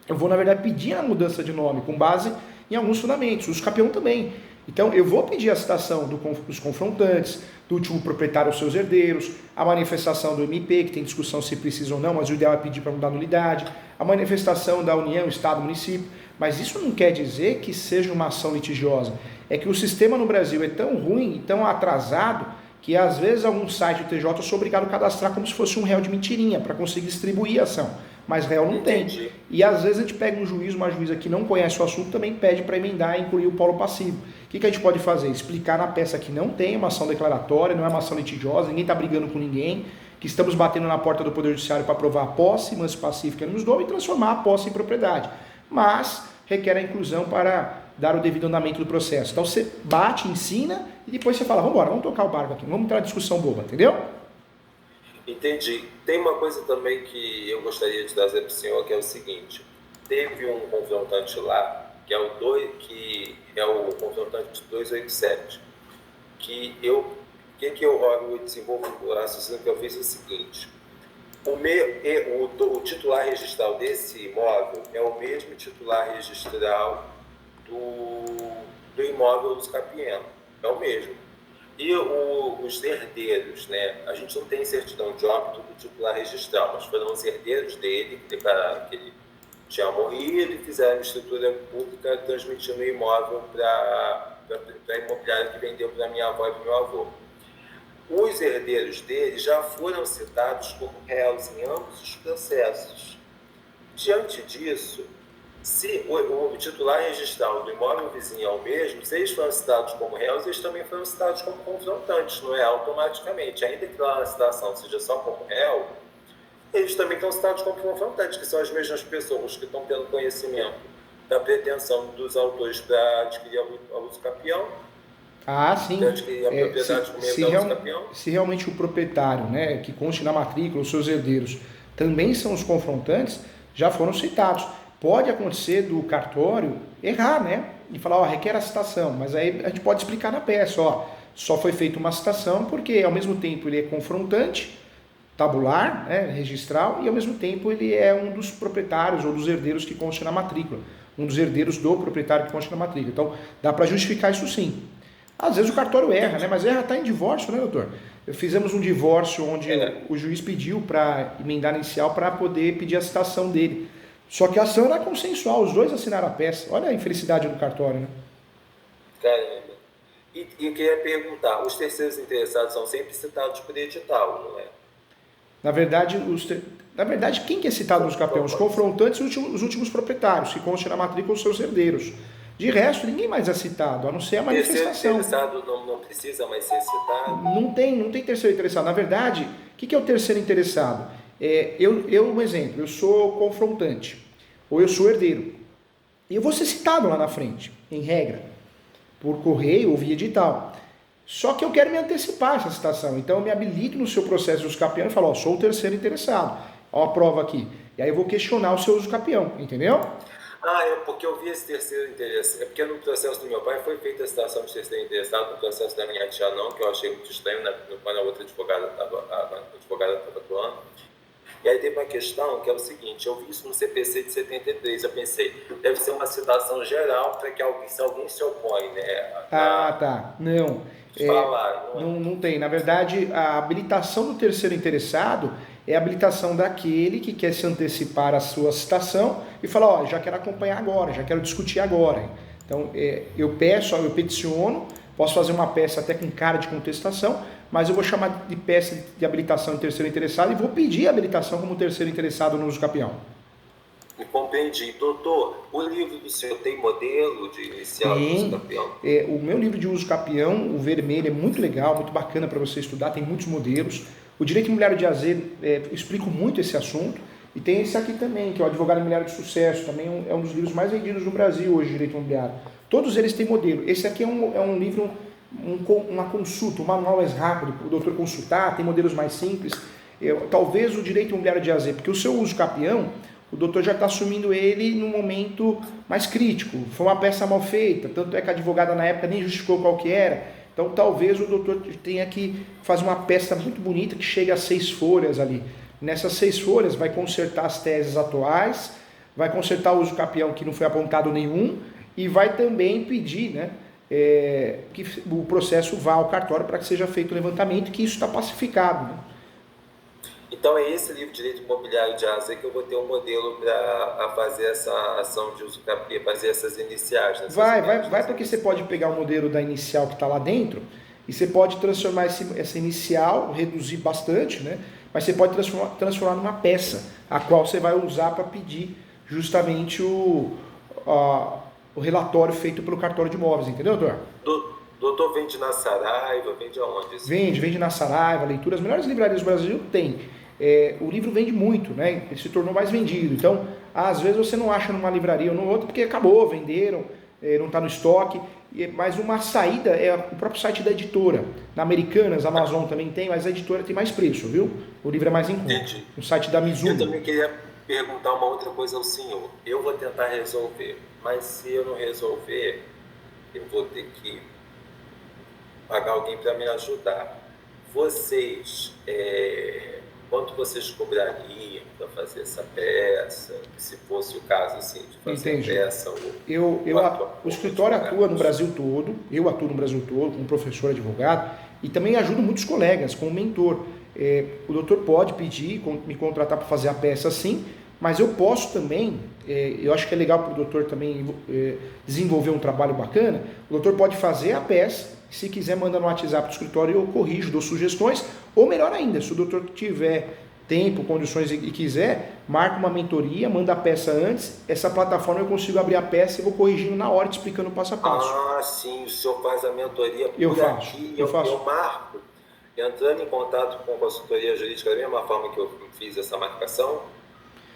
Eu vou, na verdade, pedir a mudança de nome com base em alguns fundamentos. O uso capião também. Então, eu vou pedir a citação dos confrontantes, do último proprietário aos seus herdeiros, a manifestação do MP, que tem discussão se precisa ou não, mas o ideal é pedir para mudar a nulidade, a manifestação da União, Estado, Município. Mas isso não quer dizer que seja uma ação litigiosa. É que o sistema no Brasil é tão ruim e tão atrasado que às vezes algum site do TJ eu sou obrigado a cadastrar como se fosse um réu de mentirinha para conseguir distribuir a ação. Mas réu não tem. E às vezes a gente pega um juiz, uma juíza que não conhece o assunto, também pede para emendar e incluir o polo passivo. O que a gente pode fazer? Explicar na peça que não tem uma ação declaratória, não é uma ação litigiosa, ninguém está brigando com ninguém, que estamos batendo na porta do Poder Judiciário para aprovar a posse, emancipação pacífica nos dom e transformar a posse em propriedade. Mas requer a inclusão para dar o devido andamento do processo. Então você bate, ensina e depois você fala, vamos embora, vamos tocar o barco aqui, vamos entrar na discussão boba, entendeu? Entendi. Tem uma coisa também que eu gostaria de trazer para o senhor, que é o seguinte. Teve um confrontante lá, que é o confrontante 287, que eu desenvolvo o raciocínio que eu fiz é o seguinte. O titular registral desse imóvel é o mesmo titular registral do imóvel dos Capieno, é o mesmo. E os herdeiros, né? A gente não tem certidão de óbito do titular registral, mas foram os herdeiros dele que declararam que ele tinha morrido e fizeram escritura pública transmitindo o imóvel para a imobiliária que vendeu para minha avó e para meu avô. Os herdeiros dele já foram citados como réus em ambos os processos. Diante disso, se o titular registral do imóvel vizinho é o mesmo, se eles foram citados como réus, eles também foram citados como confrontantes, não é automaticamente. Ainda que lá na citação seja só como réu, eles também estão citados como confrontantes, que são as mesmas pessoas que estão tendo conhecimento da pretensão dos autores para adquirir a uso capião. Ah, sim. Adquirir a propriedade com meio da uso capião. Se realmente o proprietário, né, que conste na matrícula, os seus herdeiros, também são os confrontantes, já foram citados. Pode acontecer do cartório errar, né? E falar, ó, requer a citação, mas aí a gente pode explicar na peça, ó, só foi feita uma citação porque ao mesmo tempo ele é confrontante, tabular, né, registral, e ao mesmo tempo ele é um dos proprietários ou dos herdeiros que consta na matrícula, um dos herdeiros do proprietário que consta na matrícula. Então, dá para justificar isso sim. Às vezes o cartório erra, né? Mas erra está em divórcio, né, doutor? Fizemos um divórcio onde o juiz pediu para emendar inicial para poder pedir a citação dele. Só que a ação era consensual, os dois assinaram a peça. Olha a infelicidade do cartório, né? Caramba. E eu queria perguntar, os terceiros interessados são sempre citados por edital, não é? Na verdade, quem que é citado nos capiões? Os confrontantes e os últimos proprietários, que constam na matrícula os seus herdeiros. De resto, ninguém mais é citado, a não ser a manifestação. O terceiro interessado não precisa mais ser citado? Não tem terceiro interessado. Na verdade, o que é o terceiro interessado? Um exemplo, eu sou confrontante, ou eu sou herdeiro. E eu vou ser citado lá na frente, em regra, por correio ou via edital. Só que eu quero me antecipar a essa citação, então eu me habilito no seu processo de uso capião e falo, ó, sou o terceiro interessado. Ó a prova aqui. E aí eu vou questionar o seu uso capião, entendeu? Porque eu vi esse terceiro interessado. É porque no processo do meu pai foi feita a citação de terceiro interessado, no processo da minha tia não, que eu achei muito estranho, quando a outra advogada estava atuando. E aí teve uma questão que é o seguinte, eu vi isso no CPC de 73, eu pensei, deve ser uma citação geral para que se alguém se opõe, né? Tá. Não. Não tem. Na verdade, a habilitação do terceiro interessado é a habilitação daquele que quer se antecipar à sua citação e falar, ó, já quero acompanhar agora, já quero discutir agora. Então, eu peticiono, posso fazer uma peça até com cara de contestação, mas eu vou chamar de peça de habilitação de terceiro interessado e vou pedir a habilitação como terceiro interessado no uso capião. Me compreendi. Doutor, o livro do senhor tem modelo de inicial de uso Tem. campeão? O meu livro de uso capião, o vermelho, é muito legal, muito bacana para você estudar, tem muitos modelos. O direito imobiliário de AZ, explico muito esse assunto. E tem esse aqui também, que é o Advogado Imobiliário de Sucesso, também é um dos livros mais vendidos no Brasil hoje, direito imobiliário. Todos eles têm modelo. Esse aqui é um livro, uma consulta, um manual mais rápido, para o doutor consultar, tem modelos mais simples. Talvez o direito imobiliário de AZ, porque o seu uso capião, o doutor já está assumindo ele num momento mais crítico. Foi uma peça mal feita, tanto é que a advogada na época nem justificou qual que era. Então talvez o doutor tenha que fazer uma peça muito bonita que chegue a 6 folhas ali. Nessas 6 folhas vai consertar as teses atuais, vai consertar o uso capião que não foi apontado nenhum e vai também pedir, né, que o processo vá ao cartório para que seja feito o levantamento, que isso está pacificado, né? Então é esse livro de Direito Imobiliário de AZ que eu vou ter um modelo para fazer essa ação de uso capião, fazer essas iniciais. Vai porque você pode pegar o modelo da inicial que está lá dentro e você pode transformar essa inicial, reduzir bastante, né? Mas você pode transformar numa peça, a qual você vai usar para pedir justamente o relatório feito pelo cartório de imóveis, entendeu, doutor? Doutor, vende na Saraiva, vende aonde? Vende na Saraiva, leitura, as melhores livrarias do Brasil tem. O livro vende muito, né? Ele se tornou mais vendido. Então, às vezes você não acha numa livraria ou no outro porque acabou, venderam, não está no estoque. Mas uma saída é o próprio site da editora. Na Americanas, a Amazon também tem, mas a editora tem mais preço, viu? O livro é mais em conta. Entendi. No site da Mizuno. Eu também queria perguntar uma outra coisa ao senhor. Eu vou tentar resolver, mas se eu não resolver, eu vou ter que pagar alguém para me ajudar. Vocês, quanto vocês cobrariam para fazer essa peça? Se fosse o caso assim, de fazer Entendi. a peça? O escritório atua no Brasil todo, eu atuo no Brasil todo como professor advogado e também ajudo muitos colegas como mentor. O doutor pode pedir, me contratar para fazer a peça sim, mas eu posso também, eu acho que é legal para o doutor também desenvolver um trabalho bacana, o doutor pode fazer a peça, se quiser manda no WhatsApp do escritório, eu corrijo, dou sugestões, ou melhor ainda, se o doutor tiver tempo, condições e quiser, marca uma mentoria, manda a peça antes, essa plataforma eu consigo abrir a peça e vou corrigindo na hora, te explicando passo a passo. Ah, sim, o senhor faz a mentoria por eu aqui, faço. Eu marco, entrando em contato com a consultoria jurídica da mesma forma que eu fiz essa marcação?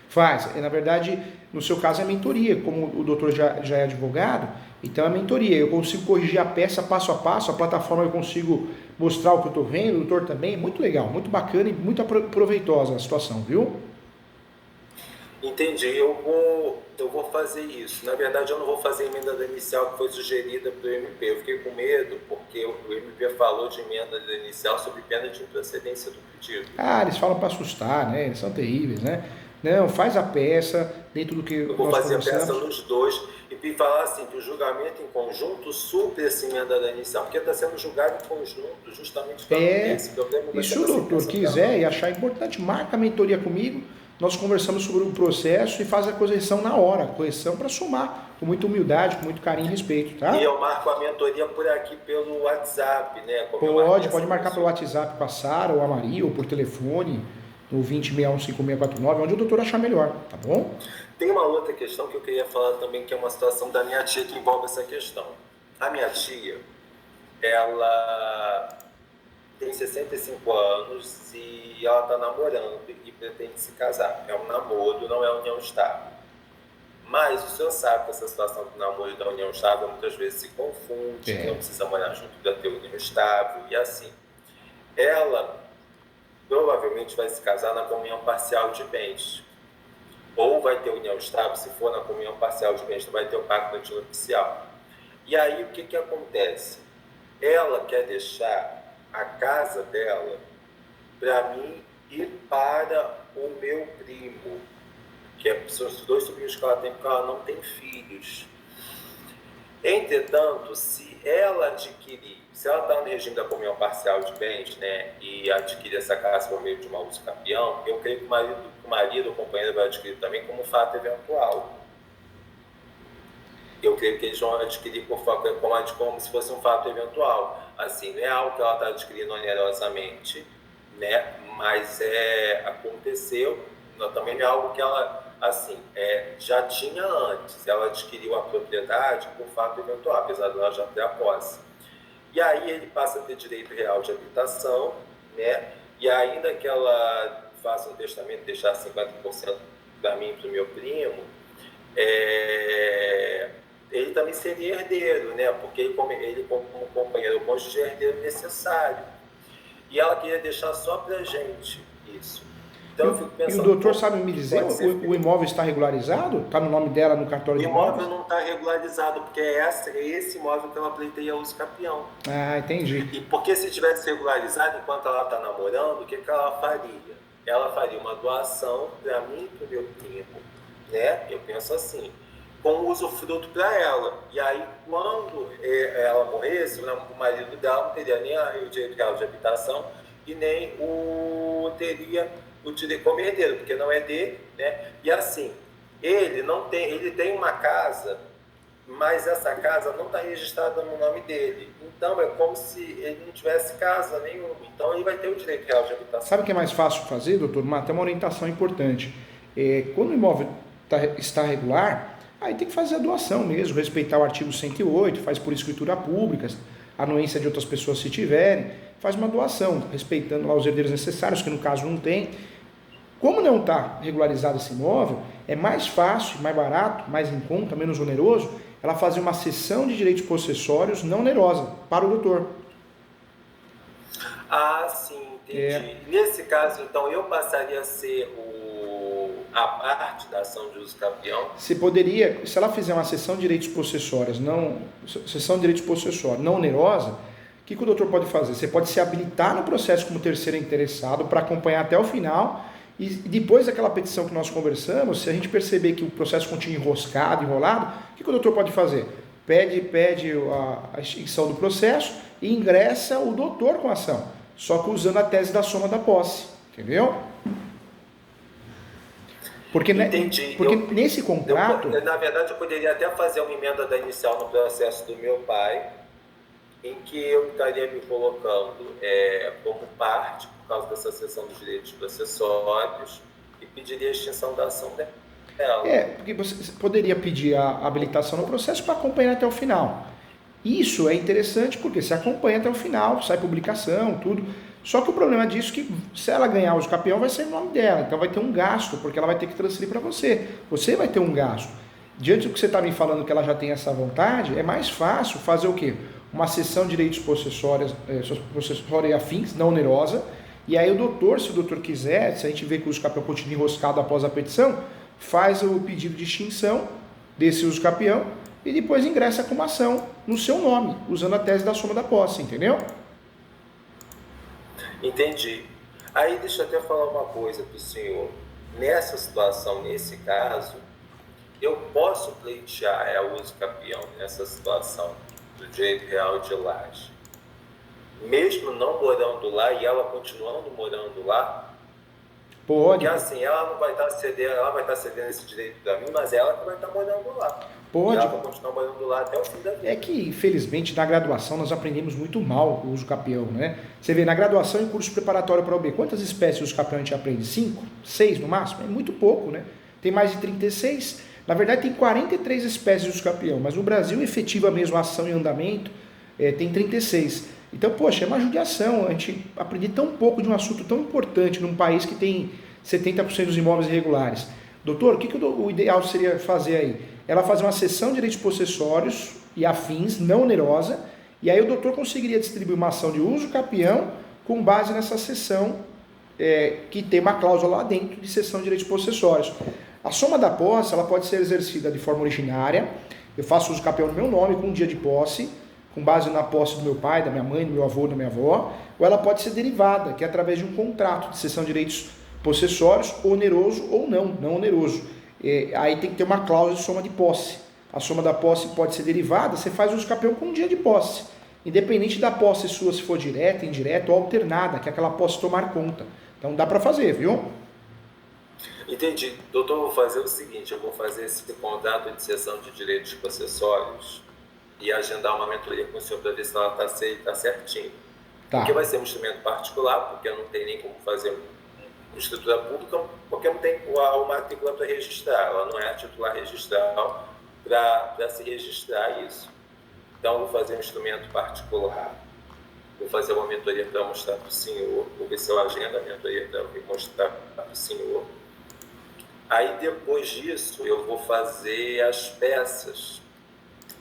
Faz. Na verdade, no seu caso é mentoria, como o doutor já é advogado, então é mentoria. Eu consigo corrigir a peça passo a passo, a plataforma eu consigo mostrar o que eu estou vendo, o doutor também. É muito legal, muito bacana e muito proveitosa a situação, viu? Entendi. Eu vou fazer isso. Na verdade, eu não vou fazer a emenda inicial que foi sugerida pelo MP. Eu fiquei com medo porque o MP falou de emenda inicial sob pena de improcedência do pedido. Eles falam para assustar, né? Eles são terríveis, né? Não, faz a peça dentro do que eu vou fazer a peça nos dois e falar assim que o julgamento em conjunto supre essa emenda inicial, porque está sendo julgado em conjunto, justamente para esse problema. E se o doutor quiser e achar importante, marca a mentoria comigo, nós conversamos sobre o processo e faz a correção na hora, correção para somar, com muita humildade, com muito carinho e respeito, tá? E eu marco a mentoria por aqui pelo WhatsApp, né? Pode marcar pelo WhatsApp com a Sara ou a Maria, ou por telefone, no 20615649, onde o doutor achar melhor, tá bom? Tem uma outra questão que eu queria falar também, que é uma situação da minha tia que envolve essa questão. A minha tia, ela tem 65 anos e ela está namorando e pretende se casar. É um namoro, não é união estável. Mas o senhor sabe que essa situação do namoro e da união estável muitas vezes se confunde, não precisa morar junto para ter união estável e assim. Ela provavelmente vai se casar na comunhão parcial de bens. Ou vai ter união estável, se for na comunhão parcial de bens, vai ter o pacto antinupcial. E aí o que acontece? Ela quer deixar a casa dela para mim e para o meu primo, que são os 2 sobrinhos que ela tem, porque ela não tem filhos. Entretanto, se ela está no regime da comunhão parcial de bens, né, e adquirir essa casa por meio de uma uso capião, eu creio que o marido ou companheiro vai adquirir também como fato eventual. Eu creio que eles vão adquirir como se fosse um fato eventual. Assim, não é algo que ela está adquirindo onerosamente, né, mas aconteceu, também não é algo que ela assim, já tinha antes, ela adquiriu a propriedade por fato eventual, apesar de ela já ter a posse. E aí ele passa a ter direito real de habitação, né? E ainda que ela faça um testamento, deixar 50% para mim e para o meu primo, ele também seria herdeiro, né? Porque ele como companheiro cônjuge, é herdeiro necessário. E ela queria deixar só para a gente isso. Então eu fico pensando... E o doutor sabe me dizer, o imóvel está regularizado? Está no nome dela no cartório de imóveis? O imóvel não está regularizado, porque é esse imóvel que ela pleiteia uso capião. Ah, entendi. E porque se tivesse regularizado, enquanto ela está namorando, o que ela faria? Ela faria uma doação para mim e para o meu primo, né? Eu penso assim, com usufruto para ela. E aí, quando ela morresse, o marido dela não teria nem o direito real de habitação e nem teria o direito como herdeiro, porque não é dele, né? E assim, ele tem uma casa, mas essa casa não está registrada no nome dele. Então é como se ele não tivesse casa nenhuma. Então ele vai ter o direito real de habitação. Sabe o que é mais fácil fazer, doutor? Tem uma orientação importante. Quando o imóvel está regular, aí tem que fazer a doação mesmo, respeitar o artigo 108, faz por escritura pública, anuência de outras pessoas se tiverem, faz uma doação, respeitando lá os herdeiros necessários, que no caso não tem. Como não está regularizado esse imóvel, é mais fácil, mais barato, mais em conta, menos oneroso, ela fazer uma cessão de direitos possessórios não onerosa para o doutor. Ah, sim, entendi. Nesse caso, então, eu passaria a ser a parte da ação de uso capião? Você poderia, se ela fizer uma cessão de direitos possessórios não onerosa, o que o doutor pode fazer? Você pode se habilitar no processo como terceiro interessado para acompanhar até o final. E depois daquela petição que nós conversamos, se a gente perceber que o processo continua enroscado, enrolado, o que o doutor pode fazer? Pede a extinção do processo e ingressa o doutor com a ação, só que usando a tese da soma da posse, entendeu? Porque, entendi. Porque nesse contrato... Na verdade, eu poderia até fazer uma emenda da inicial no processo do meu pai, em que eu estaria me colocando como parte, por causa dessa cessão dos direitos processórios, e pediria a extinção da ação dela. Porque você poderia pedir a habilitação no processo para acompanhar até o final. Isso é interessante porque você acompanha até o final, sai publicação, tudo. Só que o problema disso é que se ela ganhar uso capião, vai ser o nome dela, então vai ter um gasto, porque ela vai ter que transferir para você. Você vai ter um gasto. Diante do que você está me falando que ela já tem essa vontade, é mais fácil fazer o quê? Uma cessão de direitos possessórios e afins, não onerosa, e aí o doutor, se o doutor quiser, se a gente vê que o uso capião continua enroscado após a petição, faz o pedido de extinção desse uso capião e depois ingressa com uma ação no seu nome, usando a tese da soma da posse, entendeu? Entendi. Aí deixa eu até falar uma coisa para o senhor. Nessa situação, nesse caso, eu posso pleitear o uso capião nessa situação do direito real de laje, mesmo não morando lá e ela continuando morando lá? Pode. Porque assim, ela não vai estar cedendo, ela vai estar cedendo esse direito para mim, mas ela que vai estar morando lá. Pode. E ela vai continuar morando lá até o fim da vida. É que, infelizmente, na graduação nós aprendemos muito mal o uso capião, né? Você vê, na graduação, em curso preparatório para OB, quantas espécies de uso capião a gente aprende? 5? 6 no máximo? É muito pouco, né? Tem mais de 36. Na verdade, tem 43 espécies de uso capião, mas no Brasil, efetiva mesmo a ação em andamento, tem 36. Então, poxa, é uma judiação a gente aprender tão pouco de um assunto tão importante num país que tem 70% dos imóveis irregulares. Doutor, o que o ideal seria fazer aí? Ela fazer uma cessão de direitos possessórios e afins, não onerosa, e aí o doutor conseguiria distribuir uma ação de uso capião com base nessa cessão que tem uma cláusula lá dentro de cessão de direitos possessórios. A soma da posse ela pode ser exercida de forma originária, eu faço uso capião no meu nome com um dia de posse, com base na posse do meu pai, da minha mãe, do meu avô, da minha avó, ou ela pode ser derivada, que é através de um contrato de cessão de direitos possessórios, oneroso ou não oneroso. Aí tem que ter uma cláusula de soma de posse. A soma da posse pode ser derivada, você faz uso capião com um dia de posse, independente da posse sua se for direta, indireta ou alternada, que é aquela posse tomar conta. Então dá para fazer, viu? Entendi. Doutor, eu vou fazer o seguinte, eu vou fazer esse contrato de cessão de direitos possessórios e agendar uma mentoria com o senhor para ver se ela está certinho. Tá. Porque vai ser um instrumento particular, porque não tem nem como fazer escritura pública, porque não tem a matrícula para registrar, ela não é a titular registral para se registrar isso. Então, eu vou fazer um instrumento particular, vou fazer uma mentoria para mostrar para o senhor, vou ver se eu agendo a mentoria para mostrar para o senhor. Aí, depois disso, eu vou fazer as peças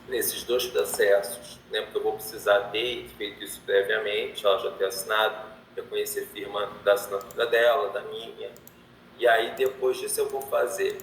nesses 2 processos, né? Porque eu vou precisar ter feito isso previamente, ela já ter assinado, reconhecer a firma da assinatura dela, da minha. E aí, depois disso, eu vou fazer